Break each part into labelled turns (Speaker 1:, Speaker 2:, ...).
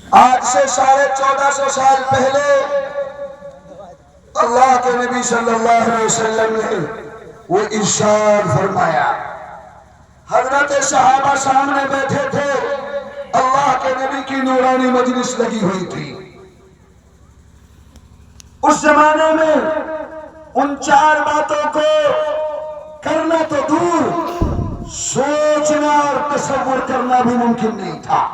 Speaker 1: آج سے 1450 سال پہلے اللہ کے نبی صلی اللہ علیہ وسلم نے وہ ارشاد فرمایا. حضرت صحابہ سامنے بیٹھے تھے، اللہ کے نبی کی نورانی مجلس لگی ہوئی تھی. اس زمانے میں ان 4 باتوں کو کرنا تو دور، سوچنا اور تصور کرنا بھی ممکن نہیں تھا.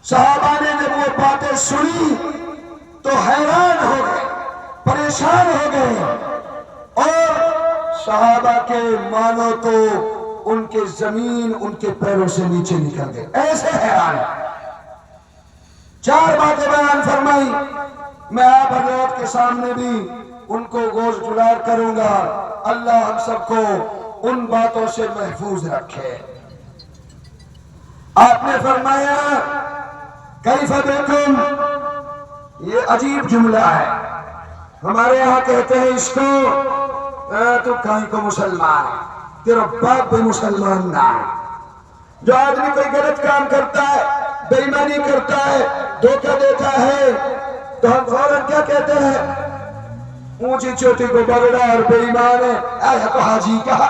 Speaker 1: صحابہ نے جب وہ باتیں سنی تو حیران ہو گئے، پریشان ہو گئے، اور صحابہ کے مانو تو ان کے زمین ان کے پیروں سے نیچے نکل گئے، ایسے حیران. 4 باتیں بیان فرمائی. میں آپ حضرات کے سامنے بھی ان کو گوش گزار کروں گا. اللہ ہم سب کو ان باتوں سے محفوظ رکھے. آپ نے فرمایا کیف بکم، یہ عجیب جملہ ہے. ہمارے یہاں کہتے ہیں اس کو تو کہیں کو مسلمان ہے، تیرا باپ بھی مسلمان نہ ہے. جو آدمی کوئی غلط کام کرتا ہے، بے ایمانی کرتا ہے، دھوکہ دیتا ہے، تو ہم فوراً کیا کہتے ہیں؟ اونچی چوٹی کو بگڑا اور بے ایمان ہے، یا کو حاجی کہا.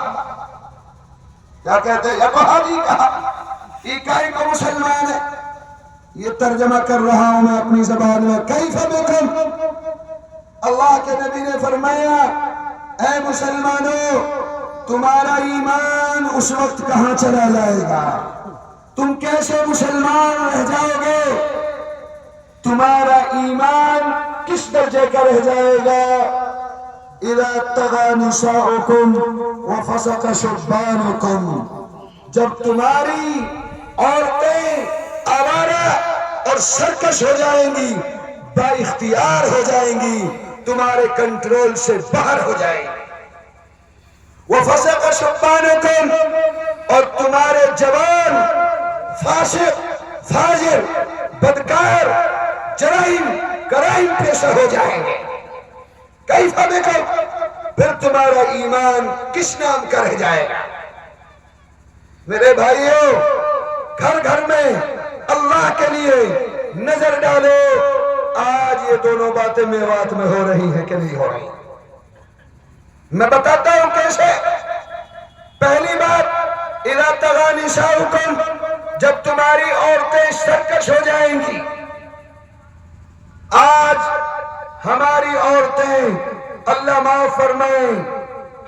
Speaker 1: کیا کہتے ہیں؟ یا کو حاجی کہا. یہ کہیں کو مسلمان ہے. یہ ترجمہ کر رہا ہوں میں اپنی زبان میں. کیف بکم، اللہ کے نبی نے فرمایا اے مسلمانوں، تمہارا ایمان اس وقت کہاں چلا جائے گا؟ تم کیسے مسلمان رہ جاؤ گے؟ تمہارا ایمان کس درجے کا رہ جائے گا؟ اذا طغى نساؤکم وفسق شبانکم، جب تمہاری عورتیں آوارہ اور سرکش ہو جائیں گی، با اختیار ہو جائیں گی، تمہارے کنٹرول سے باہر ہو جائیں گی. وفسق شبانکم، اور تمہارے جوان فاسق، فاجر، بدکار، کرائم پیشہ ہو جائیں گے. کیف بکم، پھر تمہارا ایمان کس نام کا رہ جائے گا؟ میرے بھائیوں، گھر گھر میں اللہ کے لیے نظر ڈالو. آج یہ دونوں باتیں میوات میں ہو رہی ہیں کہ نہیں ہو رہی؟ میں بتاتا ہوں کیسے. پہلی بات، اذا طغى نساؤکم، جب تمہاری عورتیں سرکش ہو جائیں گی. آج ہماری عورتیں اللہ معاف فرمائے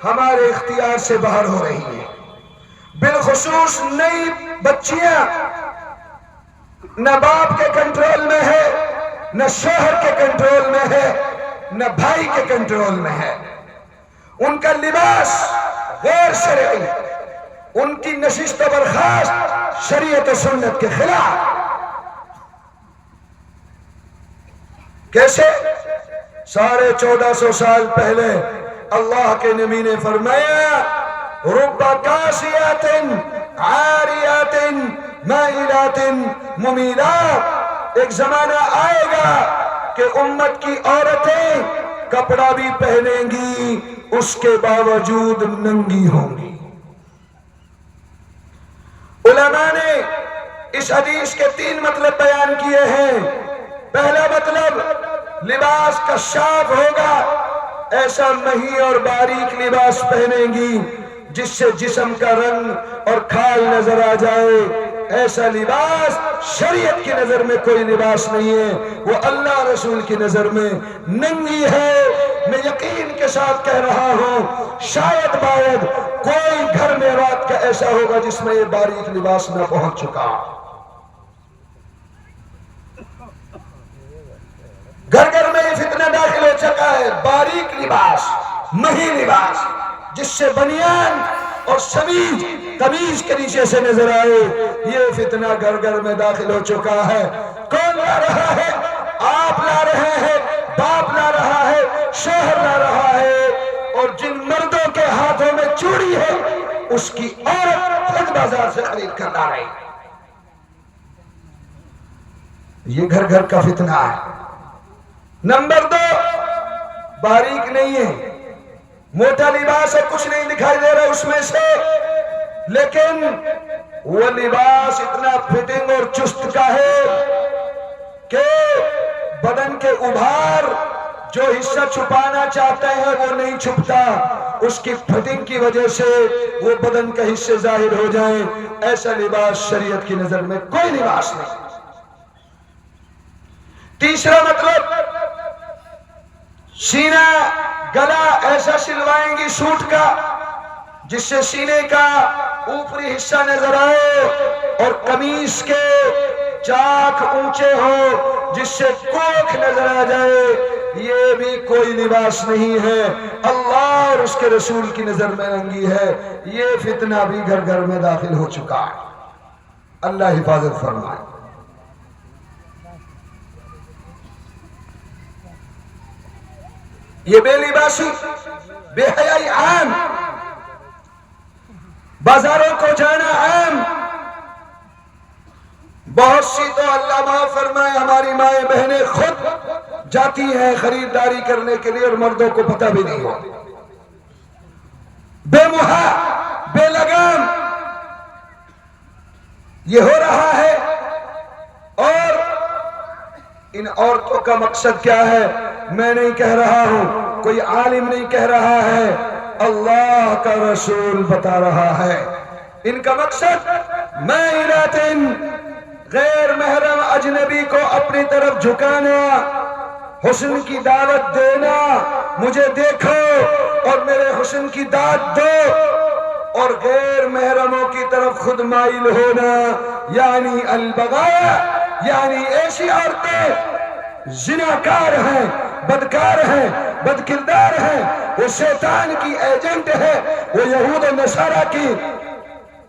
Speaker 1: ہمارے اختیار سے باہر ہو رہی ہیں. بالخصوص نئی بچیاں نہ باپ کے کنٹرول میں ہے، نہ شوہر کے کنٹرول میں ہے، نہ بھائی کے کنٹرول میں ہے. ان کا لباس غیر شرعی، ان کی نشست و برخاست شریعت و سنت کے خلاف. کیسے؟ 1450 سال پہلے اللہ کے نبی نے فرمایا رب کاسیات عاریات مائلات ممیلات، ایک زمانہ آئے گا کہ امت کی عورتیں کپڑا بھی پہنیں گی، اس کے باوجود ننگی ہوں گی. علماء نے اس حدیث کے 3 مطلب بیان کیے ہیں. پہلا مطلب، لباس کشاف ہوگا، ایسا مہی اور باریک لباس پہنیں گی جس سے جسم کا رنگ اور کھال نظر آ جائے. ایسا لباس شریعت کی نظر میں کوئی لباس نہیں ہے، وہ اللہ رسول کی نظر میں ننگی ہے. میں یقین کے ساتھ کہہ رہا ہوں شاید باید کوئی گھر میں رات کا ایسا ہوگا جس میں یہ باریک لباس نہ پہنچ چکا. گھر گھر میں یہ فتنہ داخل ہو چکا ہے، باریک لباس، مہی لباس، جس سے بنیان اور سمیج قمیض کے نیچے سے نظر آئے. یہ فتنہ گھر گھر میں داخل ہو چکا ہے. کون لا رہا ہے؟ آپ لا رہے ہیں، باپ لا رہا ہے، شوہر لا رہا ہے. اور جن مردوں کے ہاتھوں میں چوڑی ہے اس کی عورت خود بازار سے خرید کر لا رہی. یہ گھر گھر کا فتنہ ہے. نمبر 2، باریک نہیں ہے، موٹا لباس ہے، کچھ نہیں دکھائی دے رہا اس میں سے، لیکن وہ لباس اتنا فٹنگ اور چست کا ہے ابھار جو حصہ چھپانا چاہتا ہے وہ نہیں چھپتا، اس کی فٹنگ کی وجہ سے وہ بدن کا حصے ظاہر ہو جائیں، ایسا لباس شریعت کی نظر میں کوئی لباس نہیں۔ تیسرا مطلب، سینہ گلا ایسا سلوائیں گی سوٹ کا جس سے سینے کا اوپری حصہ نظر آئے، اور قمیص کے چاک اونچے ہو جس سے کوکھ نظر آ جائے، یہ بھی کوئی لباس نہیں ہے، اللہ اور اس کے رسول کی نظر میں رنگی ہے۔ یہ فتنہ بھی گھر گھر میں داخل ہو چکا ہے، اللہ حفاظت فرمائے۔ یہ بے لباسی، بے حیائی عام، بازاروں کو جانا عام، بہت سی تو اللہ معاف فرمائے ہماری مائیں بہنیں خود جاتی ہیں خریداری کرنے کے لیے اور مردوں کو پتہ بھی نہیں ہو، بے محا بے لگام یہ ہو رہا ہے۔ اور ان عورتوں کا مقصد کیا ہے؟ میں نہیں کہہ رہا ہوں، کوئی عالم نہیں کہہ رہا ہے، اللہ کا رسول بتا رہا ہے۔ ان کا مقصد مائلات، غیر محرم اجنبی کو اپنی طرف جھکانا، حسن کی دعوت دینا، مجھے دیکھو اور میرے حسن کی داد دو، اور غیر محرموں کی طرف خود مائل ہونا، یعنی البغایا، یعنی ایسی عورتیں زناکار ہیں، بدکار ہیں، بد کردار ہیں، وہ شیطان کی ایجنٹ ہے، وہ یہود و نصارہ کی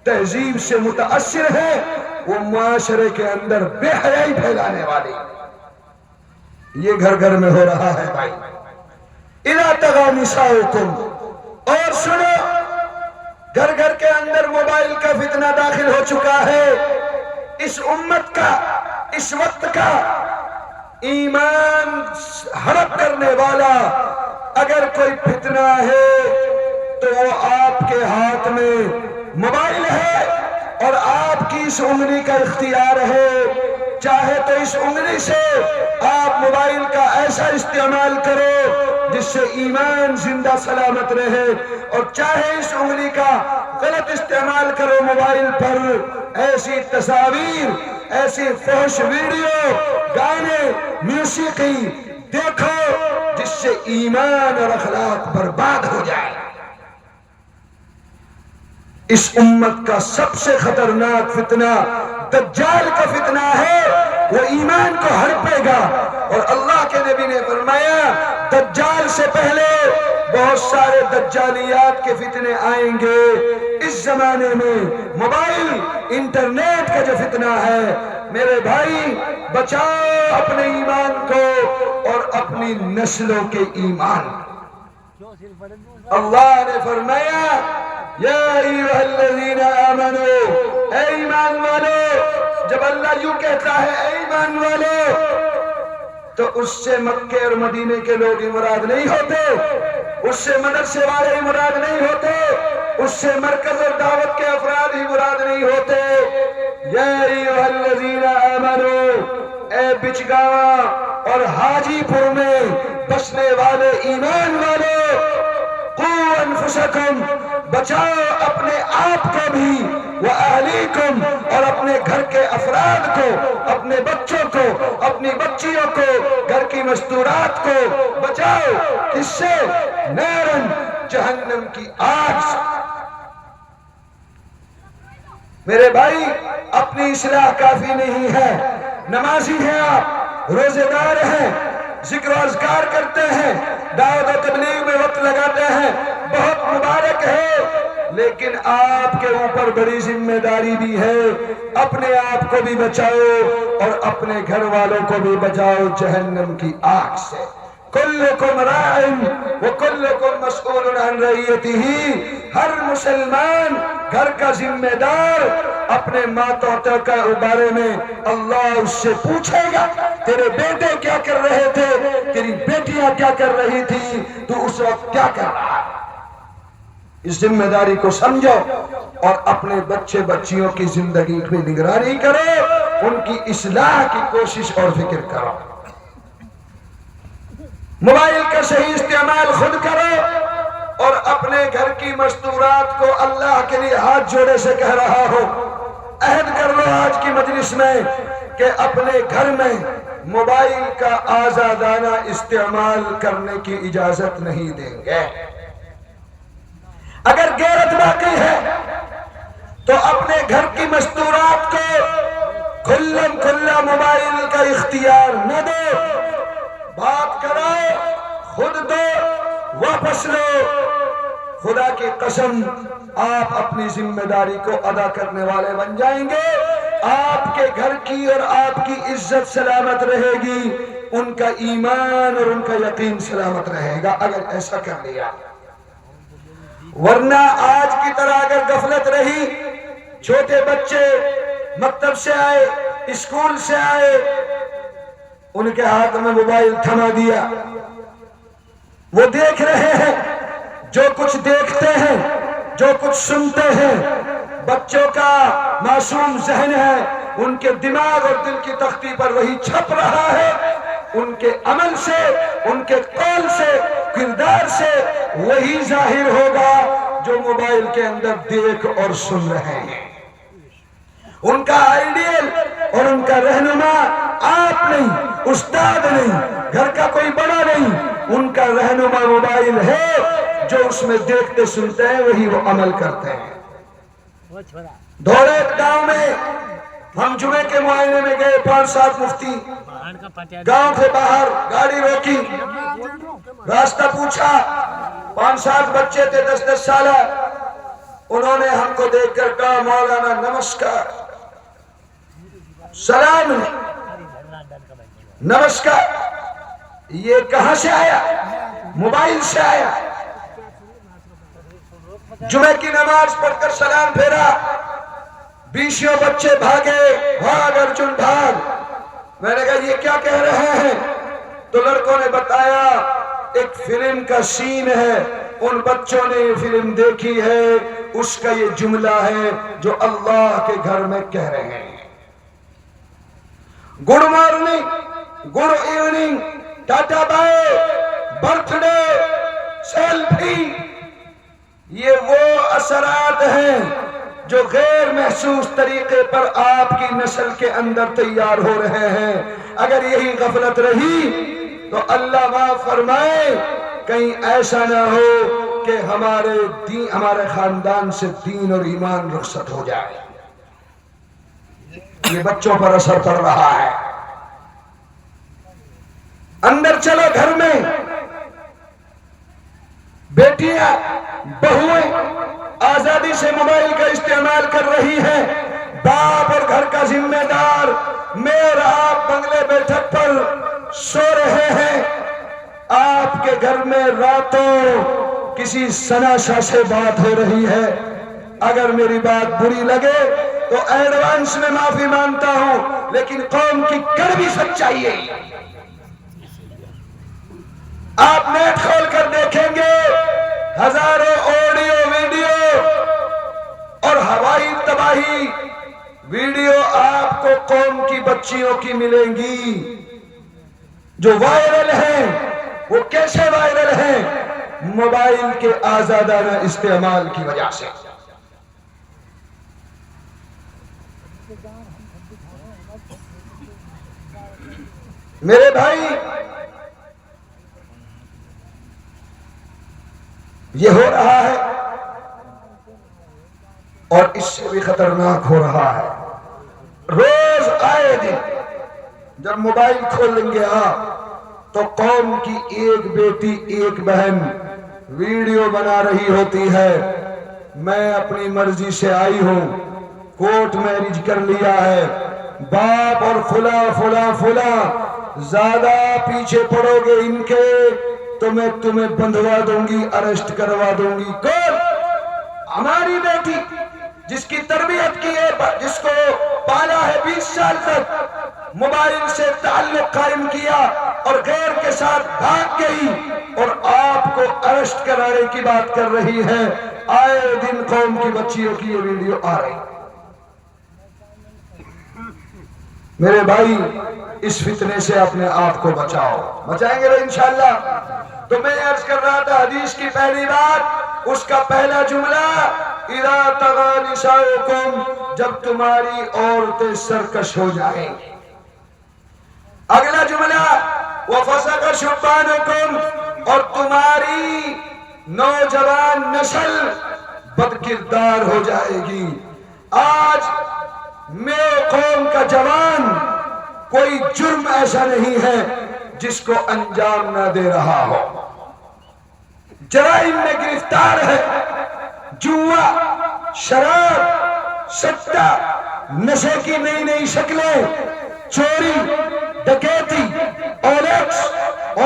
Speaker 1: تہذیب سے متاثر ہے، وہ معاشرے کے اندر بے حیائی پھیلانے والی، یہ گھر گھر میں ہو رہا ہے بھائی۔ اِذَا طَغَىٰ نِسَاؤُكُمْ، اور سنو، گھر گھر کے اندر موبائل کا فتنہ داخل ہو چکا ہے۔ اس امت کا، اس وقت کا ایمان ہڑپ کرنے والا اگر کوئی فتنہ ہے تو وہ آپ کے ہاتھ میں موبائل ہے، اور آپ کی اس انگلی کا اختیار ہے، چاہے تو اس انگلی سے آپ موبائل کا ایسا استعمال کرو جس سے ایمان زندہ سلامت رہے، اور چاہے اس انگلی کا غلط استعمال کرو موبائل پر ایسی تصاویر، ایسی فحش ویڈیو، گانے، موسیقی دیکھو جس سے ایمان اور اخلاق برباد ہو جائے۔ اس امت کا سب سے خطرناک فتنہ دجال کا فتنہ ہے، وہ ایمان کو ہڑپے گا، اور اللہ کے نبی نے فرمایا دجال سے پہلے بہت سارے دجالیات کے فتنے آئیں گے۔ اس زمانے میں موبائل، انٹرنیٹ کا جو فتنہ ہے، میرے بھائی بچاؤ اپنے ایمان کو اور اپنی نسلوں کے ایمان۔ اللہ نے فرمایا یا ایھا الذین آمنوا، اے ایمان والو، جب اللہ یوں کہتا ہے اے ایمان والو تو اس سے مکے اور مدینے کے لوگ ہی مراد نہیں ہوتے، اس سے مدرسے والے ہی مراد نہیں ہوتے، اس سے مرکز اور دعوت کے افراد ہی مراد نہیں ہوتے۔ یا ایھا الذین آمنوا، اے بچگاواں اور حاجی پور میں بسنے والے ایمان والے، قوا انفسکم، بچاؤ اپنے آپ کو بھی، وَأَهْلِيكُمْ، اور اپنے گھر کے افراد کو، اپنے بچوں کو، اپنی بچیوں کو، گھر کی مستورات کو بچاؤ، کس سے؟ نارن، جہنم کی آگ سے۔ میرے بھائی اپنی اصلاح کافی نہیں ہے، نمازی ہیں آپ، روزے دار ہیں، ذکر و اذکار کرتے ہیں، دعوت و تبلیغ میں وقت لگاتے ہیں، بہت مبارک ہے، لیکن آپ کے اوپر بڑی ذمہ داری بھی ہے، اپنے آپ کو بھی بچاؤ اور اپنے گھر والوں کو بھی بچاؤ جہنم کی آگ سے۔ کلکم راع وکلکم مسئول عن رعیتہ، ہر مسلمان گھر کا ذمہ دار اپنے ماتحتوں کے بارے میں اللہ اس سے پوچھے گا، تیرے بیٹے کیا کر رہے تھے، تیری بیٹیاں کیا کر رہی تھی، تو اس وقت کیا کر رہا ہے۔ اس ذمہ داری کو سمجھو اور اپنے بچے بچیوں کی زندگی میں نگرانی کرو، ان کی اصلاح کی کوشش اور فکر کرو۔ موبائل کا صحیح استعمال خود کرو، اور اپنے گھر کی مستورات کو اللہ کے لیے ہاتھ جوڑے سے کہہ رہا ہو، عہد کر لو آج کی مجلس میں کہ اپنے گھر میں موبائل کا آزادانہ استعمال کرنے کی اجازت نہیں دیں گے۔ اگر غیرت باقی ہے تو اپنے گھر کی مستورات کو کھلم کھلا موبائل کا اختیار نہ دو، بات کرو، خود دو، واپس لو۔ خدا کی قسم آپ اپنی ذمہ داری کو ادا کرنے والے بن جائیں گے، آپ کے گھر کی اور آپ کی عزت سلامت رہے گی، ان کا ایمان اور ان کا یقین سلامت رہے گا اگر ایسا کر لیا۔ ورنہ آج کی طرح اگر غفلت رہی، چھوٹے بچے مکتب سے آئے، اسکول سے آئے، ان کے ہاتھ میں موبائل تھما دیا، وہ دیکھ رہے ہیں، جو کچھ دیکھتے ہیں، جو کچھ سنتے ہیں، بچوں کا معصوم ذہن ہے، ان کے دماغ اور دل کی تختی پر وہی چھپ رہا ہے، ان کے عمل سے، ان کے قول سے، کردار سے وہی ظاہر ہوگا جو موبائل کے اندر دیکھ اور سن رہے ہیں۔ ان کا آئیڈیل اور ان کا رہنما آپ نہیں، استاد نہیں، گھر کا کوئی بڑا نہیں، ان کا رہنما موبائل ہے، جو اس میں دیکھتے سنتے ہیں وہی وہ عمل کرتے ہیں۔ دھوڑے گاؤں میں ہم جمعے کے معائنے میں گئے، 5-7 مفتی، گاؤں سے باہر گاڑی روکی، راستہ پوچھا، 5-7 بچے تھے 10-10 سالہ، انہوں نے ہم کو دیکھ کر کہا مولانا نمسکار، سلام نمسکار۔ یہ کہاں سے آیا؟ موبائل سے آیا۔ جمعہ کی نماز پڑھ کر سلام پھیرا، 20 بچے بھاگے، بھاگ ارجن بھاگ۔ میں نے کہا یہ کیا کہہ رہے ہیں؟ تو لڑکوں نے بتایا ایک فلم کا سین ہے، ان بچوں نے یہ فلم دیکھی ہے، اس کا یہ جملہ ہے جو اللہ کے گھر میں کہہ رہے ہیں، good morning, good evening, tata bye, birthday, selfie. یہ وہ اثرات ہیں جو غیر محسوس طریقے پر آپ کی نسل کے اندر تیار ہو رہے ہیں۔ اگر یہی غفلت رہی تو اللہ معاف فرمائے کہیں ایسا نہ ہو کہ ہمارے خاندان سے دین اور ایمان رخصت ہو جائے۔ یہ بچوں پر اثر پڑ رہا ہے۔ اندر چلو گھر میں، بیٹیاں بہویں آزادی سے موبائل کا استعمال کر رہی ہیں، باپ اور گھر کا ذمہ دار میر آپ بنگلے بیٹھک پر سو رہے ہیں، آپ کے گھر میں راتوں کسی سناسا سے بات ہو رہی ہے۔ اگر میری بات بری لگے تو ایڈوانس میں معافی مانگتا ہوں، لیکن قوم کی کڑوی سچائی ہے۔ آپ نیٹ کھول کر دیکھیں گے، ہزاروں آڈیو ویڈیو اور ہوائی تباہی ویڈیو آپ کو قوم کی بچیوں کی ملیں گی جو وائرل ہیں۔ وہ کیسے وائرل ہیں؟ موبائل کے آزادانہ استعمال کی وجہ سے۔ میرے بھائی، یہ ہو رہا ہے اور اس سے بھی خطرناک ہو رہا ہے۔ روز آئے دن جب موبائل کھولیں گے آپ تو قوم کی ایک بیٹی ایک بہن ویڈیو بنا رہی ہوتی ہے، میں اپنی مرضی سے آئی ہوں، کورٹ میرج کر لیا ہے، باپ اور فلاں زیادہ پیچھے پڑو گے ان کے تو میں تمہیں بندھوا دوں گی، اریسٹ کروا دوں گی۔ کون؟ ہماری بیٹی جس کی تربیت کی ہے، جس کو پالا ہے 20 سال تک، موبائل سے تعلق قائم کیا اور غیر کے ساتھ بھاگ گئی اور آپ کو اریسٹ کرانے کی بات کر رہی ہے۔ آئے دن قوم کی بچیوں کی یہ ویڈیو آ رہی۔ میرے بھائی، اس فتنے سے اپنے آپ کو بچاؤ. بچائیں گے انشاءاللہ. تو میں عرض کر رہا تھا حدیث کی پہلی بات، اس کا پہلا جملہ اذا طغى نساؤکم، جب تمہاری عورتیں سرکش ہو جائیں. اگلا جملہ وفسق شبانکم، اور تمہاری نوجوان نسل بدکردار ہو جائے گی. آج میرے قوم کا جوان کوئی جرم ایسا نہیں ہے جس کو انجام نہ دے رہا ہو. جرائم میں گرفتار ہے. جوا، شراب، سٹا، نشے کی نئی نئی شکلیں، چوری، ڈکیتی، اولیکس،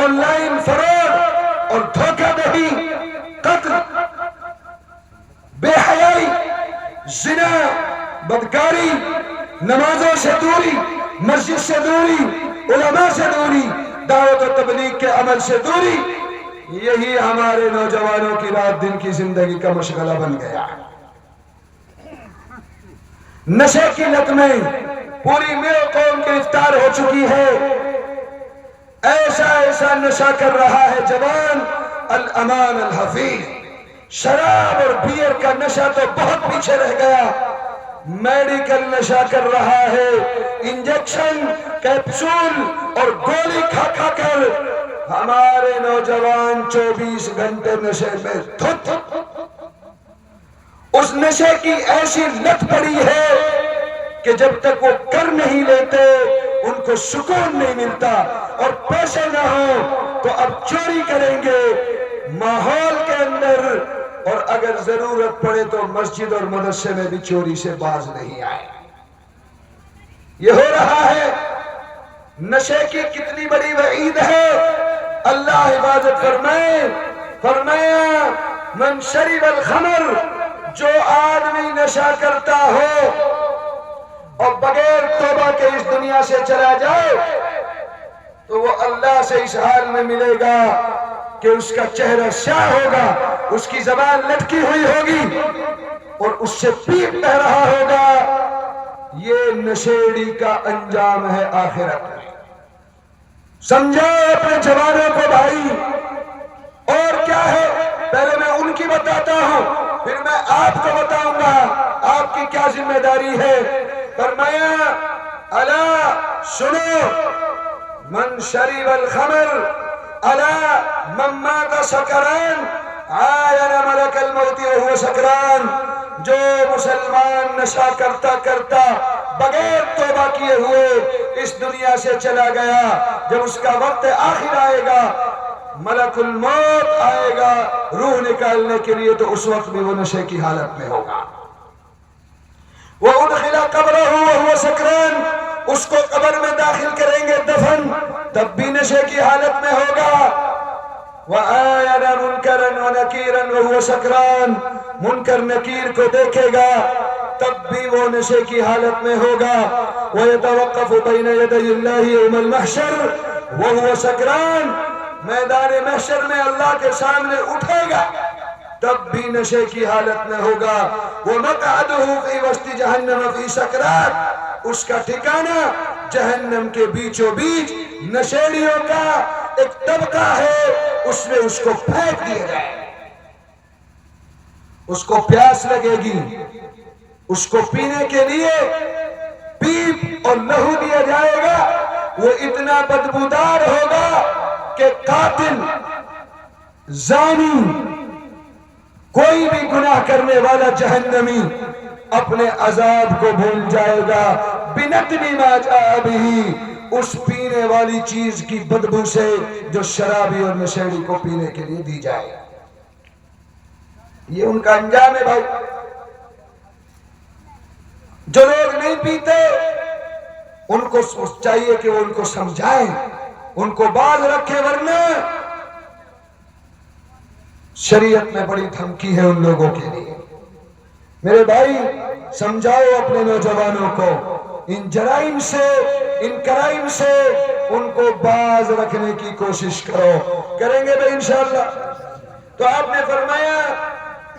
Speaker 1: آن لائن فراڈ اور دھوکہ دہی، قتل، بے حیائی، زنا، بدکاری، نمازوں سے دوری، مسجد سے دوری، علماء سے دوری، دعوت و تبلیغ کے عمل سے دوری، یہی ہمارے نوجوانوں کی رات دن کی زندگی کا مشغلہ بن گیا. نشے کی لت میں پوری میرے قوم گرفتار ہو چکی ہے. ایسا نشہ کر رہا ہے جوان، الامان الحفیظ. شراب اور بیئر کا نشہ تو بہت پیچھے رہ گیا. میڈیکل نشہ کر رہا ہے، انجیکشن، کیپسول اور گولی کھا کھا کر ہمارے نوجوان 24 گھنٹے نشے میں دھت. اس نشے کی ایسی لت پڑی ہے کہ جب تک وہ کر نہیں لیتے ان کو سکون نہیں ملتا، اور پیسے نہ ہو تو اب چوری کریں گے ماحول کے اندر، اور اگر ضرورت پڑے تو مسجد اور مدرسے میں بھی چوری سے باز نہیں آئے. یہ ہو رہا ہے. نشے کی کتنی بڑی وعید ہے. اللہ حفاظت فرمایا من شرب الخمر، جو آدمی نشہ کرتا ہو اور بغیر توبہ کے اس دنیا سے چلا جائے تو وہ اللہ سے اس حال میں ملے گا کہ اس کا چہرہ سیاہ ہوگا، اس کی زبان لٹکی ہوئی ہوگی اور اس سے پیپ بہ رہا ہوگا. یہ نشیڑی کا انجام ہے آخرت میں. سمجھاؤ اپنے جوانوں کو بھائی. اور کیا ہے، پہلے میں ان کی بتاتا ہوں پھر میں آپ کو بتاؤں گا آپ کی کیا ذمہ داری ہے. فرمایا الا سنو، من شرب الخمر الا من مات سکران عاین ملک الموت وهو سکران. جو مسلمان نشہ کرتا کرتا بغیر توبہ کیے ہوئے اس دنیا سے چلا گیا، جب اس کا وقت آخر آئے گا ملک الموت آئے گا روح نکالنے کے لیے، تو اس وقت بھی وہ نشے کی حالت میں ہوگا. وَأُدْخِلَ قَبْرَهُ وَهُوَ سَكْرَانٌ، اس کو قبر میں داخل کریں گے دفن، تب بھی نشے کی حالت میں ہوگا. وَآيَنَ مُنْكَرًا وَنَكِيرًا وَهُوَ سَكْرَانٌ، منکر نکیر کو دیکھے گا تب بھی وہ نشے کی حالت میں ہوگا. وَيَتَوَقَّفُ بَيْنَ يَدَيِ اللَّهِ يَوْمَ الْمَحْشَرِ وَهُوَ سَكْرَانٌ، میدان محشر میں اللہ کے سامنے اٹھے گا تب بھی نشے کی حالت میں ہوگا. وَمَقْعَدُهُ فِي وَسْطِ جَهَنَّمَ فِي سَكْرَاتٍ، اس کا ٹھکانہ جہنم کے بیچوں بیچ نشیڑیوں کا ایک طبقہ ہے، اس میں اس کو پھینک دیا جائے. اس کو پیاس لگے گی، اس کو پینے کے لیے پیپ اور لہو دیا جائے گا. وہ اتنا بدبودار ہوگا کہ قاتل، زانی، کوئی بھی گناہ کرنے والا جہنمی اپنے عذاب کو بھول جائے گا. بِنَتْنِ مَا جَاءَ بِهِ، اس پینے والی چیز کی بدبو سے جو شرابی اور نشیڑی کو پینے کے لیے دی جائے. یہ ان کا انجام ہے بھائی. جو لوگ نہیں پیتے ان کو چاہیے کہ وہ ان کو سمجھائیں، ان کو باز رکھے، ورنہ شریعت میں بڑی دھمکی ہے ان لوگوں کے لیے. میرے بھائی سمجھاؤ اپنے نوجوانوں کو، ان جرائم سے، ان کرائم سے ان کو باز رکھنے کی کوشش کرو. کریں گے بھائی انشاءاللہ. تو آپ نے فرمایا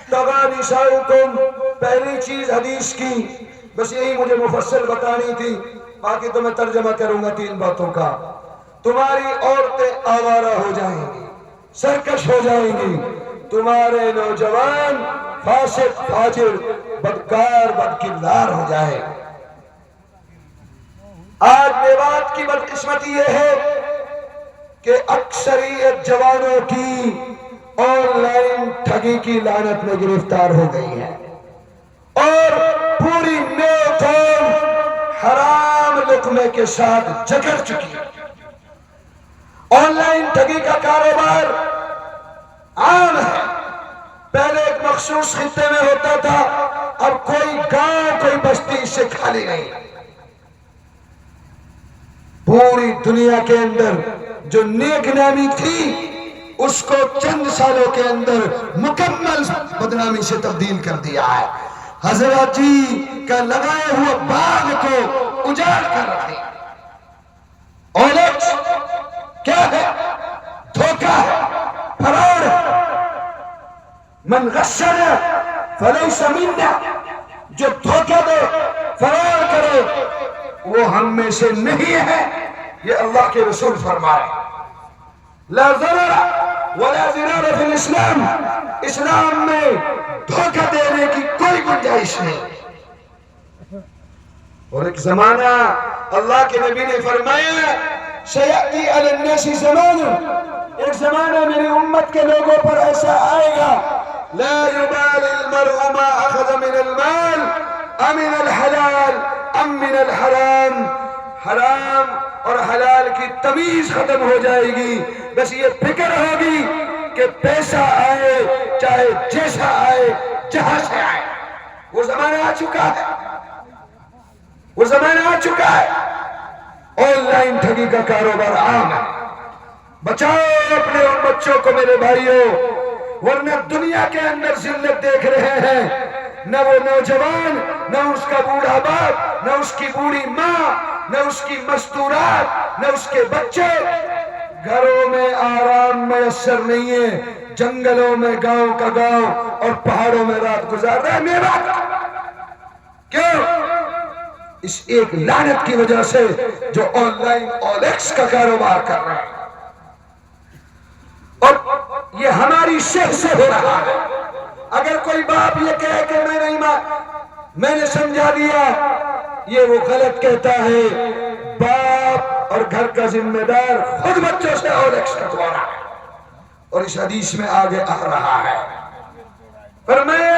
Speaker 1: طغى نساؤکم، پہلی چیز حدیث کی بس یہی مجھے مفصل بتانی تھی، باقی تو میں ترجمہ کروں گا 3 باتوں کا۔ تمہاری عورتیں آوارہ ہو جائیں گی، سرکش ہو جائیں گی، تمہارے نوجوان فاسق فاجر بدکار بدکردار ہو جائے۔ آج میوات کی بدقسمتی یہ ہے کہ اکثریت جوانوں کی آن لائن ٹھگی کی لعنت میں گرفتار ہو گئی ہے، اور پوری نو قوم حرام لقمے کے ساتھ جکڑ چکی ہے۔ آن لائن ٹھگی کا کاروبار عام ہے، پہلے ایک مخصوص خطے میں ہوتا تھا، اب کوئی گاؤں کوئی بستی اس سے خالی نہیں۔ پوری دنیا کے اندر جو نیک نامی تھی اس کو چند سالوں کے اندر مکمل بدنامی سے تبدیل کر دیا ہے۔ حضرت جی کا لگائے ہوئے باغ کو اجاڑ کر رکھے۔ اولکس کیا ہے؟ دھوکہ ہے، فراڈ ہے۔ من غشنا فلیس منا، جو دھوکہ دے فراڈ کرے وہ ہم میں سے نہیں ہے، یہ اللہ کے رسول فرمائے۔ لا ضرر ولا ضرار فی الاسلام، اسلام میں دھوکہ دینے کی کوئی گنجائش نہیں۔ اور ایک زمانہ اللہ کے نبی نے فرمایا سیأتی علی الناس زمان، ایک زمانہ میری امت کے لوگوں پر ایسا آئے گا لا يبالي المرء ما اخذ من المال امن الحلال ام من الحرام، حرام اور حلال کی تمیز ختم ہو جائے گی، بس یہ فکر ہوگی کہ پیسہ آئے چاہے جیسا آئے جہاں سے آئے۔ وہ زمانہ آ چکا ہے، وہ زمانہ آ چکا ہے۔ آن لائن ٹھگی کا کاروبار عام ہے۔ بچاؤ اپنے ان بچوں کو میرے بھائیوں، ورنہ دنیا کے اندر ذلت دیکھ رہے ہیں، نہ وہ نوجوان، نہ اس کا بوڑھا باپ، نہ اس کی بوڑھی ماں، نہ اس کی مستورات، نہ اس کے بچے۔ گھروں میں آرام میسر نہیں ہے، جنگلوں میں گاؤں کا گاؤں اور پہاڑوں میں رات گزار رہے ہیں۔ میرا کیوں؟ اس ایک لعنت کی وجہ سے جو آن لائن اولکس کا کاروبار کر رہے ہیں، اور یہ ہماری شہر سے ہو رہا ہے۔ اگر کوئی باپ یہ کہے کہ میں نے سمجھا دیا، یہ وہ غلط کہتا ہے۔ باپ اور گھر کا ذمہ دار خود بچوں سے اولکس کٹوا رہا ہے، اور اس حدیث میں آگے آ رہا ہے، فرمایا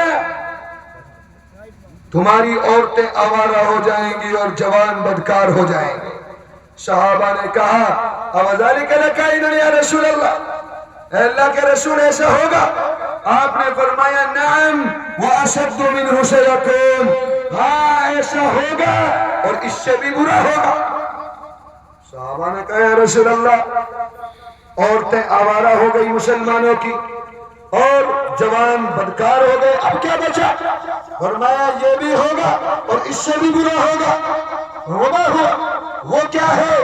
Speaker 1: تمہاری عورتیں آوارہ ہو جائیں گی اور جوان بدکار ہو جائیں گے۔ صحابہ نے کہا اوذالک لک یا رسول اللہ، اے اللہ کے رسول ایسا ہوگا؟ آپ نے فرمایا نعم واشد منہ سیکون، ہاں ایسا ہوگا اور اس سے بھی برا ہوگا۔ صحابہ نے کہا یا رسول اللہ عورتیں آوارہ ہو گئی مسلمانوں کی اور جوان بدکار ہو گئے، اب کیا بچا؟ فرمایا یہ بھی ہوگا اور اس سے بھی برا ہوگا۔ وما ہوا، وہ کیا ہے؟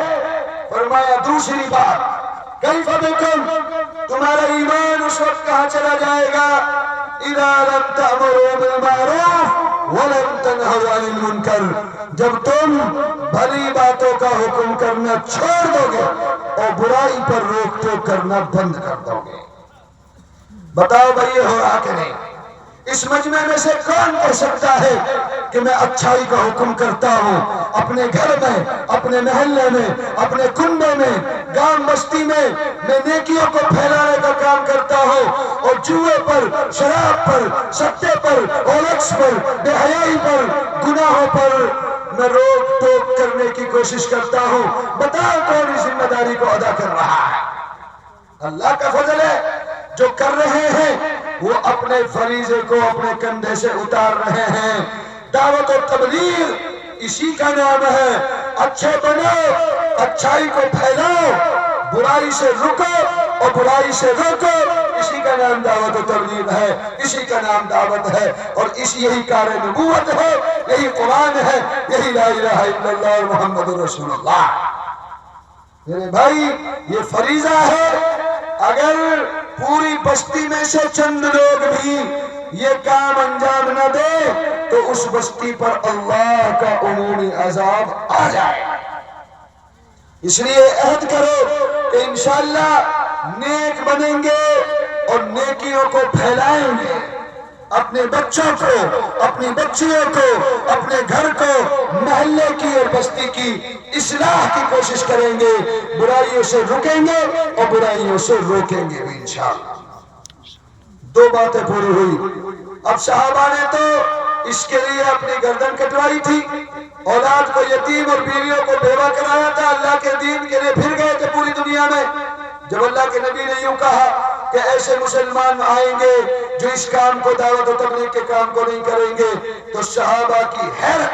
Speaker 1: فرمایا دوسری بات، کیف بکم، تمہارا ایمان اس وقت کہاں چلا جائے گا اذا لم تأمروا بالمعروف ولم تنہوا عن المنکر، جب تم بھلی باتوں کا حکم کرنا چھوڑ دو گے اور برائی پر روک ٹوک کرنا بند کر دو گے۔ بتاؤ بھائی یہ ہو رہا کہ نہیں؟ اس مجمع میں سے کون کہہ سکتا ہے کہ میں اچھائی کا حکم کرتا ہوں اپنے گھر میں، اپنے محلے میں، اپنے کنبے میں، گاؤں بستی میں نیکیوں کو پھیلانے کا کام کرتا ہوں، اور جوئے پر، شراب پر، ستے پر، اولکس پر، بے حیائی پر، گناہوں پر میں روک ٹوک کرنے کی کوشش کرتا ہوں۔ بتاؤ کون اس ذمہ داری کو ادا کر رہا ہے؟ اللہ کا فضل ہے، جو کر رہے ہیں وہ اپنے فریضے کو اپنے کندھے سے اتار رہے ہیں۔ دعوت و تبلیغ اسی کا نام ہے۔ اچھے بنو، اچھائی کو پھیلاؤ، برائی سے رکو اور برائی سے روکو، اسی کا نام دعوت و تبلیغ ہے، اسی کا نام دعوت ہے، اور یہی کار نبوت ہے، یہی قرآن ہے، یہی لا الہ الا اللہ اور محمد رسول اللہ۔ میرے بھائی یہ فریضہ ہے۔ اگر پوری بستی میں سے چند لوگ بھی یہ کام انجام نہ دے تو اس بستی پر اللہ کا عمومی عذاب آ جائے. اس لیے عہد کرو کہ انشاءاللہ نیک بنیں گے اور نیکیوں کو پھیلائیں گے. اپنے بچوں کو، اپنی بچیوں کو، اپنے گھر کو، محلے کی اور بستی کی اصلاح کی کوشش کریں گے. برائیوں سے رکیں گے اور برائیوں سے روکیں گے انشاءاللہ. 2 باتیں پوری ہوئی. اب صحابہ نے تو اس کے لیے اپنی گردن کٹوائی تھی، اولاد کو یتیم اور بیویوں کو بیوہ کرایا تھا، اللہ کے دین کے لیے پھر گئے تھے پوری دنیا میں. جب اللہ کے نبی نے یوں کہا کہ ایسے مسلمان آئیں گے جو اس کام کو، دعوت و تبلیغ کے کام کو نہیں کریں گے، تو صحابہ کی حیرت.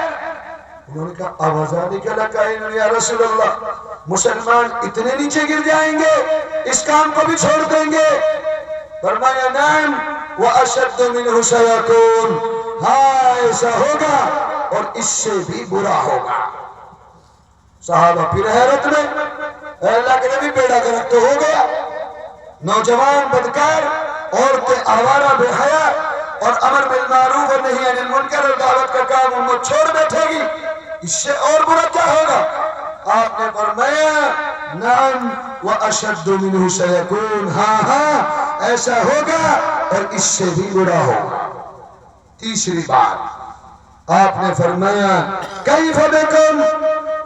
Speaker 1: انہوں نے کہا آوازانی کا لکائن یا رسول اللہ، مسلمان اتنے نیچے گر جائیں گے، اس کام کو بھی چھوڑ دیں گے؟ فرمایا نعم وَأَشَدُّ مِنْهُ سَيَكُونَ، ہاں ایسا ہوگا اور اس سے بھی برا ہوگا. صحابہ پھر حیرت میں، اے اللہ کے نبی بیڑا گرک تو ہو گیا. نوجوان بدکار، عورتیں آوارہ بے حیا اور امر بالمعروف اور نہی عن المنکر اور دعوت کا کام امت چھوڑ بیٹھے گی، اس سے اور برا کیا ہوگا؟ آپ نے فرمایا نعم وَأَشَدُّ مِنْهُ سَيَكُونَ، ہاں ہاں ایسا ہوگا اور اس سے بھی برا ہوگا. تیسری بات آپ نے فرمایا کیف بکم،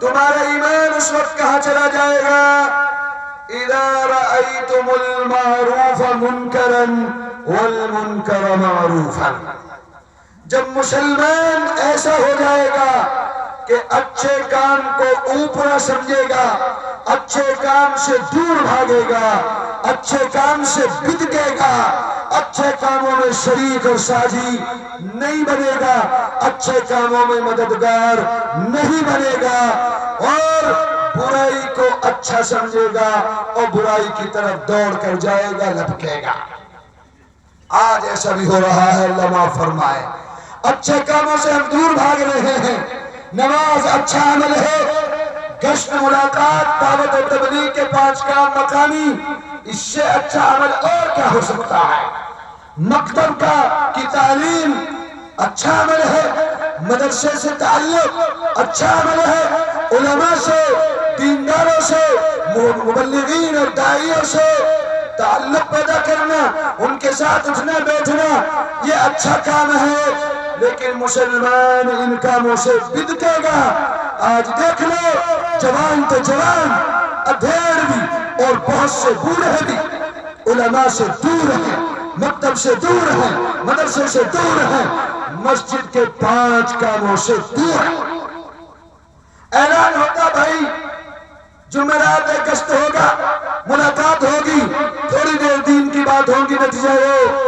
Speaker 1: تمہارا ایمان اس وقت کہاں چلا جائے گا؟ اذا رأيتم المعروف منکرا والمنکر معروفا، جب مسلمان ایسا ہو جائے گا کہ اچھے کام کو اوپرا سمجھے گا، اچھے کام سے دور بھاگے گا، اچھے کام سے بدکے گا، اچھے کاموں میں شریک اور ساجی نہیں بنے گا، اچھے کاموں میں مددگار نہیں بنے گا، اور برائی کو اچھا سمجھے گا اور برائی کی طرف دوڑ کر جائے گا، لپکے گا. آج ایسا بھی ہو رہا ہے، اللہ معاف فرمائے. اچھے کاموں سے ہم دور بھاگ رہے ہیں. نماز اچھا عمل ہے، گشت ملاقات، دعوت و تبلیغ کے 5 کام مقامی، اس سے اچھا عمل اور کیا ہو سکتا ہے؟ مکتب کی تعلیم اچھا عمل ہے، مدرسے سے تعلق اچھا عمل ہے، علماء سے، دینداروں سے، مبلغین اور داعیوں سے تعلق پیدا کرنا، ان کے ساتھ اٹھنا بیٹھنا، یہ اچھا کام ہے. لیکن مسلمان ان کاموں سے بدکے گا. آج دیکھ لو، جوان تو جوان، ادھیڑ بھی اور بہت سے بوڑھے بھی علماء سے دور ہیں، مکتب سے دور ہیں، مدرسے سے دور ہیں، مسجد کے 5 کاموں سے دور ہیں. اعلان ہوتا بھائی جمعرات گشت ہوگا، ملاقات ہوگی، تھوڑی دیر دین کی بات ہوگی، نتیجہ یہ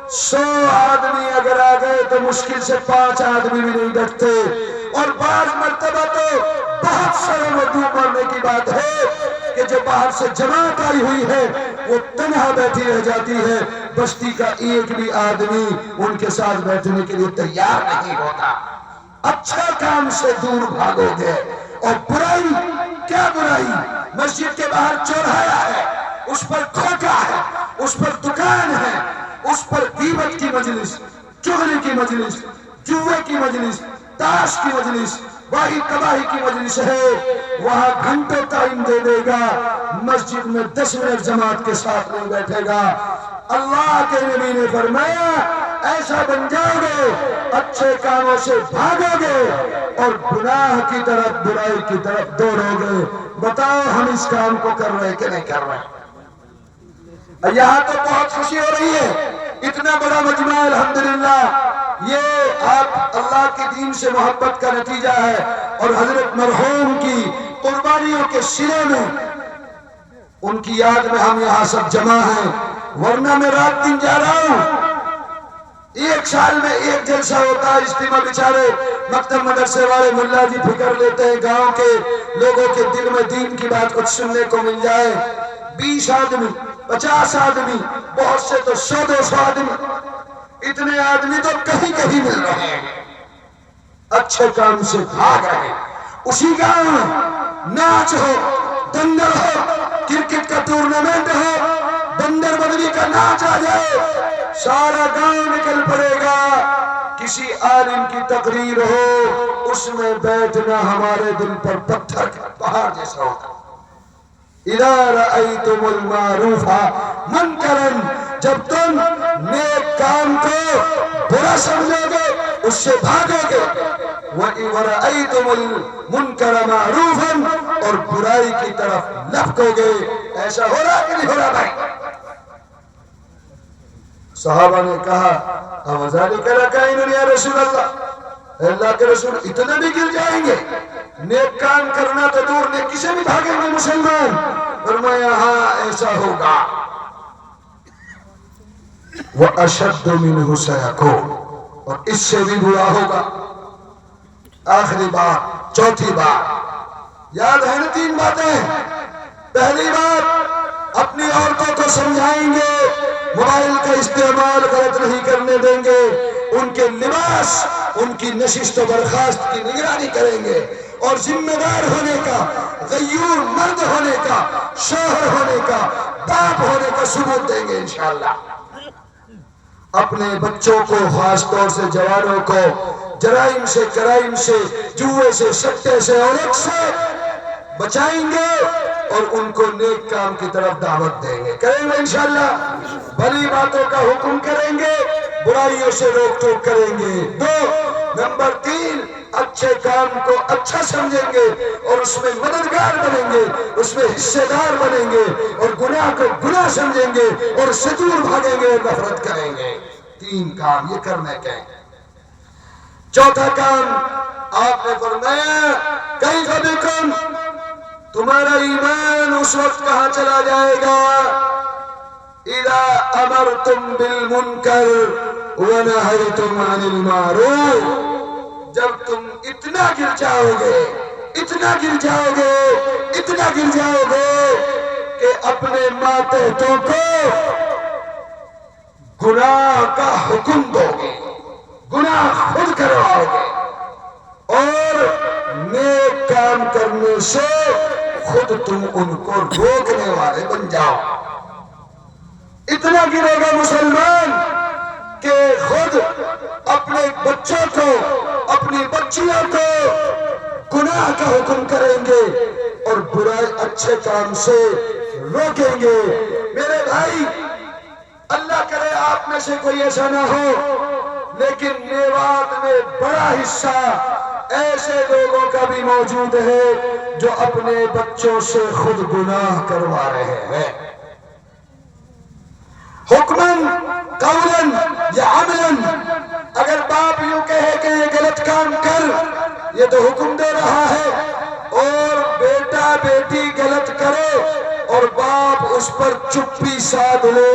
Speaker 1: 100 آدمی اگر آ گئے تو مشکل سے 5 آدمی بھی نہیں ڈٹتے. اور بعض مرتبہ تو بہت سارے وضو پڑھنے کی بات ہے کہ جو باہر سے جماعت آئی ہوئی ہے وہ تنہا بیٹھی رہ جاتی ہے، بستی کا ایک بھی آدمی ان کے ساتھ بیٹھنے کے لیے تیار نہیں ہوتا. اچھا کام سے دور بھاگو گے. اور برائی، کیا برائی؟ مسجد کے باہر چوراہا ہے، اس پر کھوکا ہے، اس پر دکان ہے، اس پر غیبت کی مجلس، چغلی کی مجلس، جوے کی مجلس، تاش کی مجلس، واہی تباہی کی مجلس ہے. وہاں گھنٹوں ٹائم دے دے گا، مسجد میں 10 منٹ جماعت کے ساتھ نہیں بیٹھے گا. اللہ کے نبی نے فرمایا ایسا بن جاؤ گے، اچھے کاموں سے بھاگو گے اور گناہ کی طرف، برائی کی طرف دوڑو گے. بتاؤ ہم اس کام کو کر رہے کہ نہیں کر رہے؟ یہاں تو بہت خوشی ہو رہی ہے، اتنا بڑا مجمع الحمدللہ. یہ آپ اللہ کے دین سے محبت کا نتیجہ ہے اور حضرت مرحوم کی قربانیوں کے سلے میں، ان کی یاد میں ہم یہاں سب جمع ہیں. ورنہ میں رات دن جا رہا ہوں، 1 سال میں 1 جلسہ ہوتا ہے، اجتماع. بیچارے مکتب مدرسے والے ملا جی فکر لیتے ہیں گاؤں کے لوگوں کے دل میں دین کی بات کچھ سننے کو مل جائے. 20 آدمی، 50 آدمی، بہت سے تو 100-200 آدمی. اتنے آدمی تو کہیں کہیں مل رہے ہیں، اچھے کام سے بھاگ رہے ہیں. اسی گاؤں میں ناچ ہو، دنگل ہو، کرکٹ کا ٹورنامنٹ ہو، بندر مدنی کا ناچ آ جائے سارا گاؤں نکل پڑے گا. کسی عالم کی تقریر ہو اس میں بیٹھنا ہمارے دل پر پتھر کا پہاڑ جیسا ہوتا. اذا رأيتم المعروف منکرا، جب تم نیک کام کو برا سمجھو گے اس سے بھاگو گے. وَرَأَيْتُمُ الْمُنْكَرَ مَعْرُوفًا، اور برائی کی طرف لپکو گے. ایسا ہو رہا کہ نہیں ہو رہا بھائی؟ صحابہ نے کہا وَذَلِكَ لَكَائِنٌ یا رسول اللہ، اللہ کے رسول اتنے بھی گر جائیں گے؟ نیک کام کرنا تو دور، نیکی سے بھی بھاگیں گے مسلمان؟ فرمایا ہاں ایسا ہوگا. وَأَشَدُّ مِنْهُ سَيَكُونُ، اور اس سے بھی برا ہوگا. آخری بات، چوتھی بات یاد ہے نا؟ 3 باتیں. پہلی بات، اپنی عورتوں کو سمجھائیں گے موبائل کا استعمال غلط نہیں کرنے دیں گے. ان کے لباس، ان کی نشست و برخاست کی نگرانی کریں گے، اور ذمہ دار ہونے کا، غیور مرد ہونے کا، شوہر ہونے کا، باپ ہونے کا ثبوت دیں گے انشاءاللہ. اپنے بچوں کو، خاص طور سے جوانوں کو، جرائم سے، کرائم سے، جوئے سے، سٹے سے اور ایک سے بچائیں گے، اور ان کو نیک کام کی طرف دعوت دیں گے. کریں گے انشاءاللہ. بھلی باتوں کا حکم کریں گے، برائیوں سے روک ٹوک کریں گے. 2 نمبر 3، اچھے کام کو اچھا سمجھیں گے اور اس میں مددگار بنیں گے، اس میں حصے دار بنیں گے، اور گناہ کو گناہ سمجھیں گے اور اس سے دور بھاگیں گے اور نفرت کریں گے. 3 کام یہ کرنے کے. چوتھا کام آپ نے فرمایا کیف بکم، تمہارا ایمان اس وقت کہاں چلا جائے گا؟ اذا امرتم بالمنکر ونہیتم عن المعروف، جب تم اتنا گر جاؤ گے، اتنا گر جاؤ گے، اتنا گر جاؤ گے کہ اپنے ماتحتوں کو گناہ کا حکم دو گے، گناہ خود کرواؤ گے، اور نیک کام کرنے سے خود تم ان کو روکنے والے بن جاؤ. اتنا گرے گا مسلمان کہ خود اپنے بچوں کو، اپنی بچیوں کو گناہ کا حکم کریں گے اور برائی اچھے کام سے روکیں گے. میرے بھائی، اللہ کرے آپ میں سے کوئی ایسا نہ ہو، لیکن میوات میں بڑا حصہ ایسے لوگوں کا بھی موجود ہے جو اپنے بچوں سے خود گناہ کروا رہے ہیں. حکمن، قولاً یا عملاً، اگر باپ یوں کہے کہ یہ غلط کام کر، یہ تو حکم دے رہا ہے، اور بیٹا بیٹی غلط کرے اور باپ اس پر چپی سادھ لے،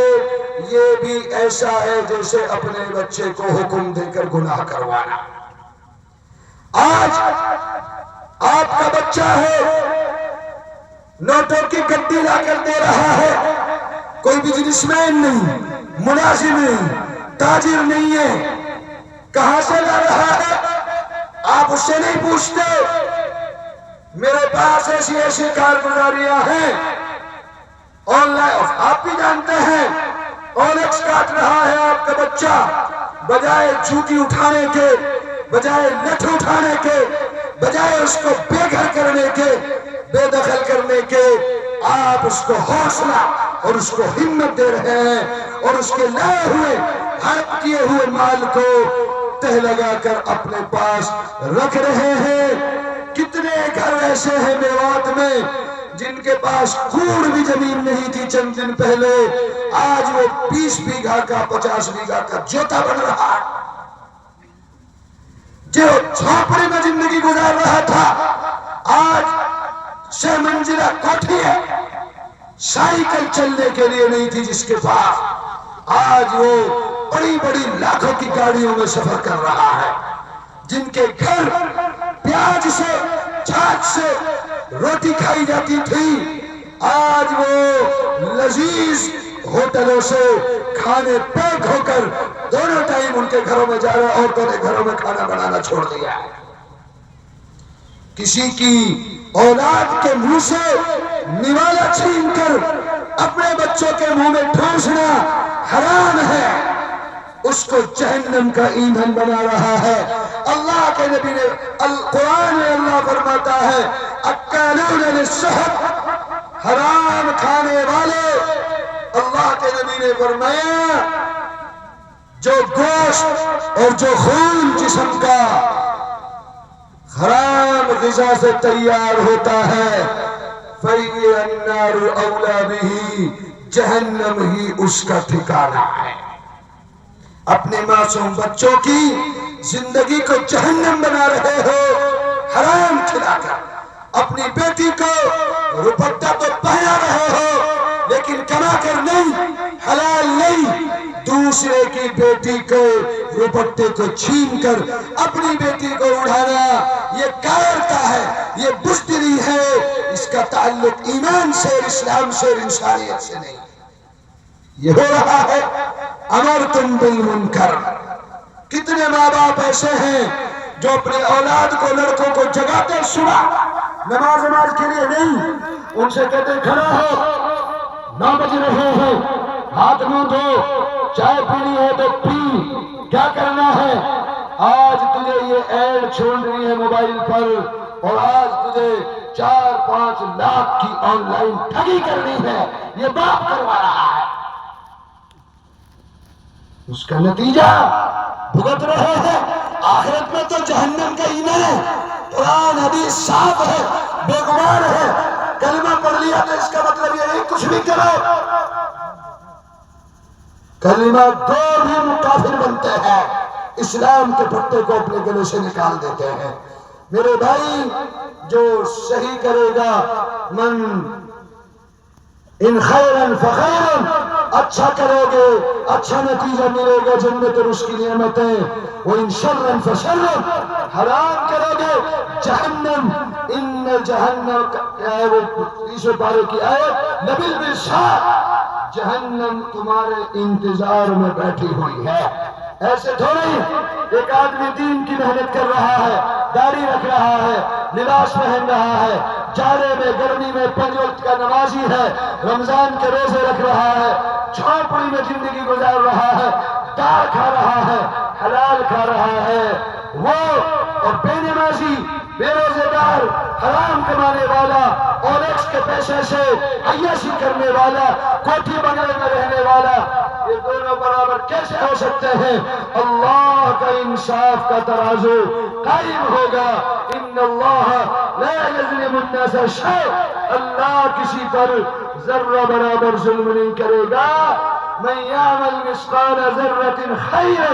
Speaker 1: یہ بھی ایسا ہے جیسے اپنے بچے کو حکم دے کر گناہ کروانا. آج آپ کا بچہ ہے، نوٹوں کی گڈی لا کر دے رہا ہے، کوئی بزنس مین نہیں، ملازم نہیں، تاجر نہیں ہے، کہاں سے لا رہا ہے؟ آپ اس سے نہیں پوچھتے. میرے پاس ایسی ایسی کارگزاریاں ہیں آن لائن، آپ بھی جانتے ہیں. اونیکس کاٹ رہا ہے آپ کا بچہ، بجائے جوتی اٹھانے کے، بجائے لٹھ اٹھانے کے، بجائے اس کو بے گھر کرنے کے، بے دخل کرنے کے، آپ اس کو حوصلہ اور اس کو ہمت دے رہے ہیں، اور اس کے لائے ہوئے ہڑپ کیے ہوئے مال کو تہ لگا کر اپنے پاس رکھ رہے ہیں. کتنے گھر ایسے ہیں میوات میں جن کے پاس کوڑ بھی زمین نہیں تھی چند دن پہلے، آج وہ 20 بیگھہ کا، 50 بیگھہ کا جوتا بن رہا ہے. جو جھونپڑی میں زندگی گزار رہا تھا، آج 6 منزلہ کوٹھی ہے. سائیکل چلنے کے لیے نہیں تھی جس کے پاس، آج وہ بڑی بڑی لاکھوں کی گاڑیوں میں سفر کر رہا ہے. جن کے گھر پیاز سے، چھاچ سے روٹی کھائی جاتی تھی، آج وہ لذیذ ہوٹلوں سے کھانے پیک ہو کر دونوں ٹائم ان کے گھروں میں جا رہا، عورتوں نے گھروں میں کھانا بنانا چھوڑ دیا. کسی کی اولاد کے منہ سے نوالا چھین کر اپنے بچوں کے منہ میں ٹھوسنا حرام ہے، اس کو جہنم کا ایندھن بنا رہا ہے۔ اللہ کے نبی نے قرآن میں اللہ فرماتا ہے اکالون للسحت، حرام کھانے والے، اللہ کے نبی نے فرمایا جو گوشت اور جو خون جسم کا حرام غذا سے تیار ہوتا ہے فَإِنَّ النَّارُ أَوْلَى بِهِ، جہنم ہی اس کا ٹھکانہ ہے۔ اپنے معصوم بچوں کی زندگی کو جہنم بنا رہے ہو حرام کھلا کر، اپنی بیٹی کو دوپٹہ تو پہنا رہے ہو لیکن کما کر نہیں، حلال نہیں، دوسرے کی بیٹی کو دوپٹے کو چھین کر اپنی بیٹی کو اڑانا، یہ کائرتا ہے، یہ بزدلی ہے، اس کا تعلق ایمان سے، اسلام سے اور انسانیت سے نہیں۔ یہ ہو رہا ہے امرتم بالمنکر۔ کتنے ماں باپ ایسے ہیں جو اپنے اولاد کو، لڑکوں کو جگاتے صبح نماز کے لیے نہیں، ان سے کہتے کھڑا ہو، 9 بج رہے ہیں، ہاتھ منہ دھو، چائے پینی ہے تو پی، کیا کرنا ہے؟ آج تجھے یہ ایڈ چھوڑنی ہے موبائل پر، اور آج تجھے 4-5 لاکھ کی آن لائن ٹھگی کرنی ہے، یہ باپ کروا رہا ہے۔ اس کا نتیجہ بھگت رہے ہیں، آخرت میں تو جہنم کا ایندھن ہے۔ قرآن حدیث صاف ہے، بے گمان ہے، کلمہ پڑھ لیا تو اس کا مطلب یہ نہیں کچھ بھی کرو، کلمہ دو بھی کافر بنتے ہیں، اسلام کے پٹے کو اپنے گلے سے نکال دیتے ہیں۔ میرے بھائی، جو صحیح کرے گا، من ان خیرن فخیرن، اچھا کرو گے اچھا نتیجہ ملے گا، جنت اور اس کی نعمتیں، وہ ان شرن فشرن، حرام کرو گے جہنم، ان جہنم کیا ہے وہ 30 پارے کی آیت، نبی بالشار، جہنم تمہارے انتظار میں بیٹھی ہوئی ہے۔ ایسے تھوڑی ایک آدمی دین کی محنت کر رہا ہے، داڑھی رکھ رہا ہے، لباس پہن رہا ہے، جاڑے میں گرمی میں 5 وقت کا نمازی ہے، رمضان کے روزے رکھ رہا ہے، جھونپڑی میں زندگی گزار رہا ہے، دال کھا رہا ہے، حلال کھا رہا ہے، وہ اور بے نمازی، بے روزے دار، حرام کمانے والا، اور ایکس کے پیسے سے عیاشی کرنے والا، کوٹھی بنگلے میں رہنے والا، یہ دونوں برابر کیسے ہو سکتے ہیں؟ اللہ کا انصاف کا ترازو قائم ہوگا۔ ان اللہ لا یظلم الناس شیئا، اللہ کسی پر ذرہ برابر ظلم نہیں کرے گا۔ من یعمل مثقال ذرۃ خیرا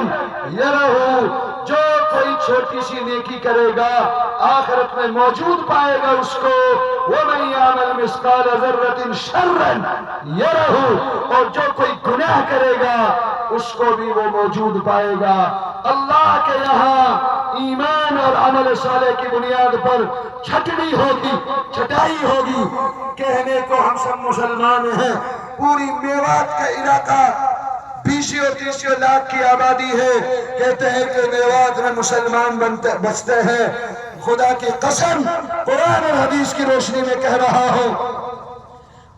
Speaker 1: یرہ، جو کوئی چھوٹی سی نیکی کرے گا آخرت میں موجود پائے گا اس کو، ومن یعمل مثقال ذرۃ شرا یرہ، اور جو کوئی گناہ کرے گا اس کو بھی وہ موجود پائے گا۔ اللہ کے یہاں ایمان اور عمل صالح کی بنیاد پر چھٹنی ہوگی، چھٹائی ہوگی۔ کہنے کو ہم سب مسلمان ہیں، پوری میوات کا علاقہ 20 اور 30 لاکھ کی آبادی ہے، کہتے ہیں کہ میوات میں مسلمان بستے ہیں۔ خدا کی قسم قرآن اور حدیث کی روشنی میں کہہ رہا ہوں،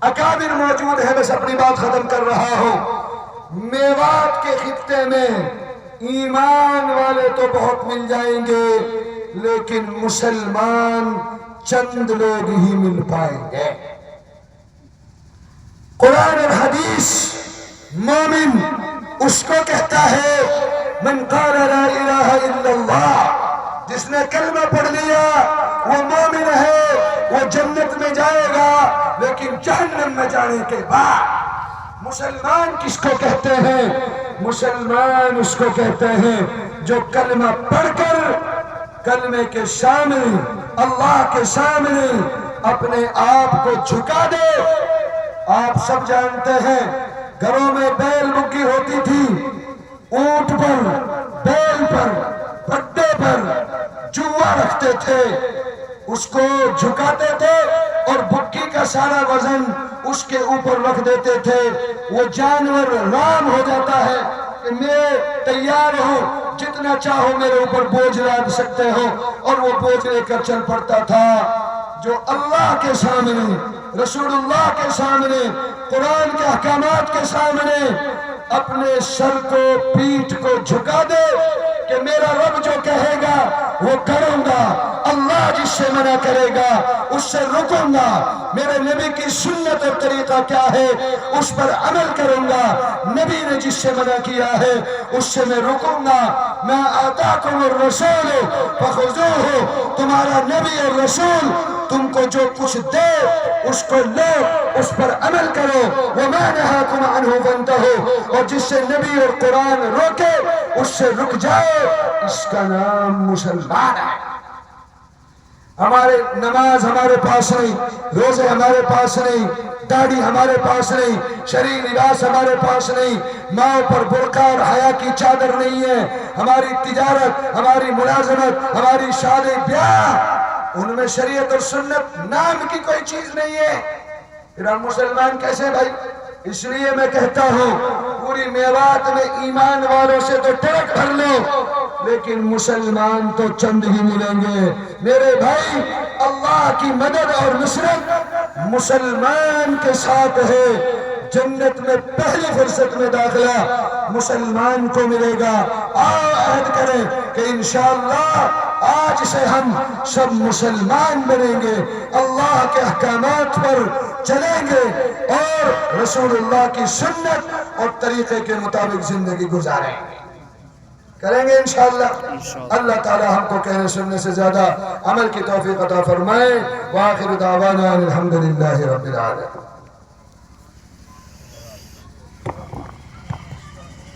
Speaker 1: اکابر موجود ہے، بس اپنی بات ختم کر رہا ہوں۔ میوات کے خطے میں ایمان والے تو بہت مل جائیں گے، لیکن مسلمان چند لوگ ہی مل پائیں گے۔ قرآن اور حدیث مومن اس کو کہتا ہے من قال لا الہ الا اللہ، جس نے کلمہ پڑھ لیا وہ مومن ہے، وہ جنت میں جائے گا، لیکن جہنم میں جانے کے بعد۔ مسلمان کس کو کہتے ہیں؟ مسلمان اس کو کہتے ہیں جو کلمہ پڑھ کر کلمے کے سامنے، اللہ کے سامنے اپنے آپ کو جھکا دے۔ آپ سب جانتے ہیں گھروں میں بیل بکی ہوتی تھی، اونٹ پر، بیل پر، پٹے پر جوا رکھتے تھے، اس کو جھکاتے تھے اور بکی کا سارا وزن اس کے اوپر رکھ دیتے تھے۔ وہ جانور رام ہو جاتا ہے کہ میں تیار ہوں، جتنا چاہو میرے اوپر بوجھ لاد سکتے ہو، اور وہ بوجھ لے کر چل پڑتا تھا۔ جو اللہ کے سامنے، رسول اللہ کے سامنے قرآن کے احکامات کے سامنے اپنے سر کو پیٹھ کو جھکا دے کہ میرا رب جو کہے گا وہ کروں گا، اللہ جس سے منع کرے گا اس سے رکوں گا، میرے نبی کی سنت اور طریقہ کیا ہے اس پر عمل کروں گا، نبی نے جس سے منع کیا ہے اس سے میں رکوں گا۔ ما آتاکم الرسول فخذوہ، تمہارا نبی اور رسول تم کو جو کچھ دے اس کو لو، اس پر عمل کرو، وما نہاکم عنہ فانتہوا، اور جس سے نبی اور قرآن روکے اس سے رک جاؤ، اس کا نام مسلمان ہے۔ ہمارے نماز ہمارے پاس نہیں، روزے ہمارے پاس نہیں، داڑھی ہمارے پاس نہیں، شرعی لباس ہمارے پاس نہیں، ماؤں پر برقع اور حیا کی چادر نہیں ہے، ہماری تجارت، ہماری ملازمت، ہماری شادی بیاہ، ان میں شریعت اور سنت نام کی کوئی چیز نہیں ہے، پھر ہم مسلمان کیسے بھائی؟ اس لیے میں کہتا ہوں پوری میوات میں ایمان والوں سے تو ٹرک بھر لو لیکن مسلمان تو چند ہی ملیں گے میرے بھائی۔ اللہ کی مدد اور نصرت مسلمان کے ساتھ ہے، جنت میں پہلی فرصت میں داخلہ مسلمان کو ملے گا۔ آؤ عہد کریں کہ انشاءاللہ آج سے ہم سب مسلمان بنیں گے، اللہ کے احکامات پر چلیں گے اور رسول اللہ کی سنت اور طریقے کے مطابق زندگی گزاریں گے، کریں گے انشاءاللہ۔ اللہ تعالی ہم کو کہنے سننے سے زیادہ عمل کی توفیق عطا فرمائے۔ وآخر دعوانا الحمدللہ رب العالمین۔